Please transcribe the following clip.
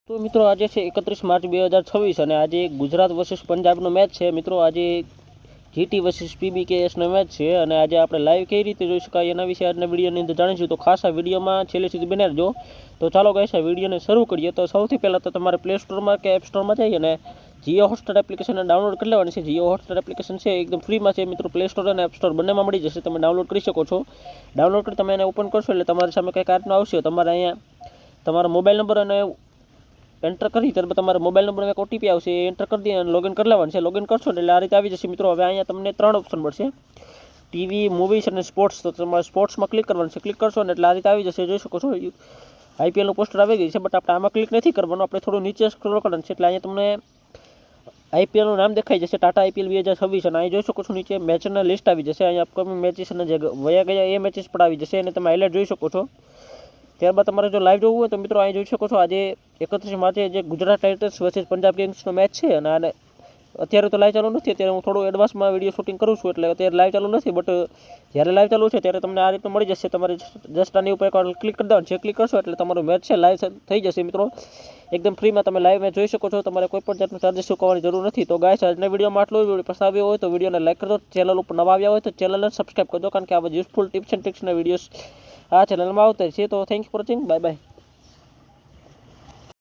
તો મિત્રો આજે છે 31 માર્ચ 2026 અને આજે ગુજરાત વર્સિસ પંજાબનો મેચ છે મિત્રો। આજે જીટી વર્સિસ પીબીકેએસનો મેચ છે અને આજે આપણે લાઈવ કઈ રીતે જોઈ શકાય એના વિશે આજના વિડીયોની અંદર જાણીશું। તો ખાસ આ વિડીયોમાં છેલ્લે સુધી બને રહેજો। તો ચાલો ગાઈસ આ વિડીયોને શરૂ કરીએ। તો સૌથી પહેલાં તો તમારે પ્લે સ્ટોરમાં કે એપ સ્ટોરમાં જઈ અને જીઓ હોટસ્ટાર એપ્લિકેશનને ડાઉનલોડ કરી લેવાની છે। જીઓ હોટસ્ટાર એપ્લિકેશન છે એકદમ ફ્રીમાં છે મિત્રો, પ્લે સ્ટોર અને એપ સ્ટોર બંનેમાં મળી જશે, તમે ડાઉનલોડ કરી શકો છો। ડાઉનલોડ કરી તમે એને ઓપન કરશો એટલે તમારી સામે કંઈક આટલું આવશે। તમારે અહીંયા તમારો મોબાઈલ નંબર અને એન્ટર કરી ત્યારબાદ તમારા મોબાઈલ નંબર એક ઓટીપી આવશે, એ એન્ટર કરી દે અને લોગિન કરી લેવાનું છે। લોગિન કરશો એટલે આ રીતે આવી જશે મિત્રો। હવે અહીંયા તમને 3 ઓપ્શન મળશે, ટીવી, મૂવીઝ અને સ્પોર્ટ્સ। તો તમારે સ્પોર્ટ્સમાં ક્લિક કરવાનું છે, ક્લિક કરશો ને એટલે આ રીતે આવી જશે, જોઈ શકો છો આઈપીએલનું પોસ્ટર આવી ગઈ છે। બટ આપણે આમાં ક્લિક નથી કરવાનું, આપણે થોડું નીચે સ્ક્રોલ કરવાનું છે એટલે અહીંયા તમને આઈપીએલનું નામ દેખાઈ જશે, ટાટા આઈપીએલ 2026 અને અહીં જોઈ શકો છો નીચે મેચના લિસ્ટ આવી જશે। અહીંયા અપકમિંગ મેચિસ અને જે વયા ગયા એ મેચિસ પણ આવી જશે અને તમે હાઇલાઇટ જોઈ શકો છો। ત્યારબાદ તમારે જો લાઈવ જોવું હોય તો મિત્રો અહીં જોઈ શકો છો આજે 31 માર્ચે જે ગુજરાત ટાઇટન્સ વર્સિસ પંજાબ કિંગ્સનો મેચ છે અને આને અત્યારે તો લાઈવ ચાલુ નથી, અત્યારે હું થોડું એડવાન્સમાં વિડીયો શૂટિંગ કરું છું એટલે અત્યારે લાઈવ ચાલુ નથી, બટ જ્યારે લાઈવ ચાલુ છે ત્યારે તમને આ રીતનું મળી જશે। તમારે જસ્ટ આની ઉપર એકવાર ક્લિક કરી દેવાનું છે, ક્લિક કરશો એટલે તમારું મેચ છે લાઈવ થઈ જશે મિત્રો, એકદમ ફ્રીમાં તમે લાઈવ મેચ જોઈ શકો છો। તમારે કોઈ પણ જાતનું ચાર્જિસ ચૂકવવાની જરૂર નથી। તો ગાઈસ આજના વિડીયોમાં આટલું જ। વિડીયો પસંદ આવ્યો હોય તો વિડીયોને લાઈક કરજો, ચેનલ ઉપર નવા આવ્યા હોય તો ચેનલને સબસ્ક્રાઈબ કરજો, કારણ કે આવા યુઝફુલ ટિપ્સ એન્ડ ટ્રિક્સના વિડીયોઝ આ ચેનલમાં આવતા છે। તો thank you for watching, bye bye.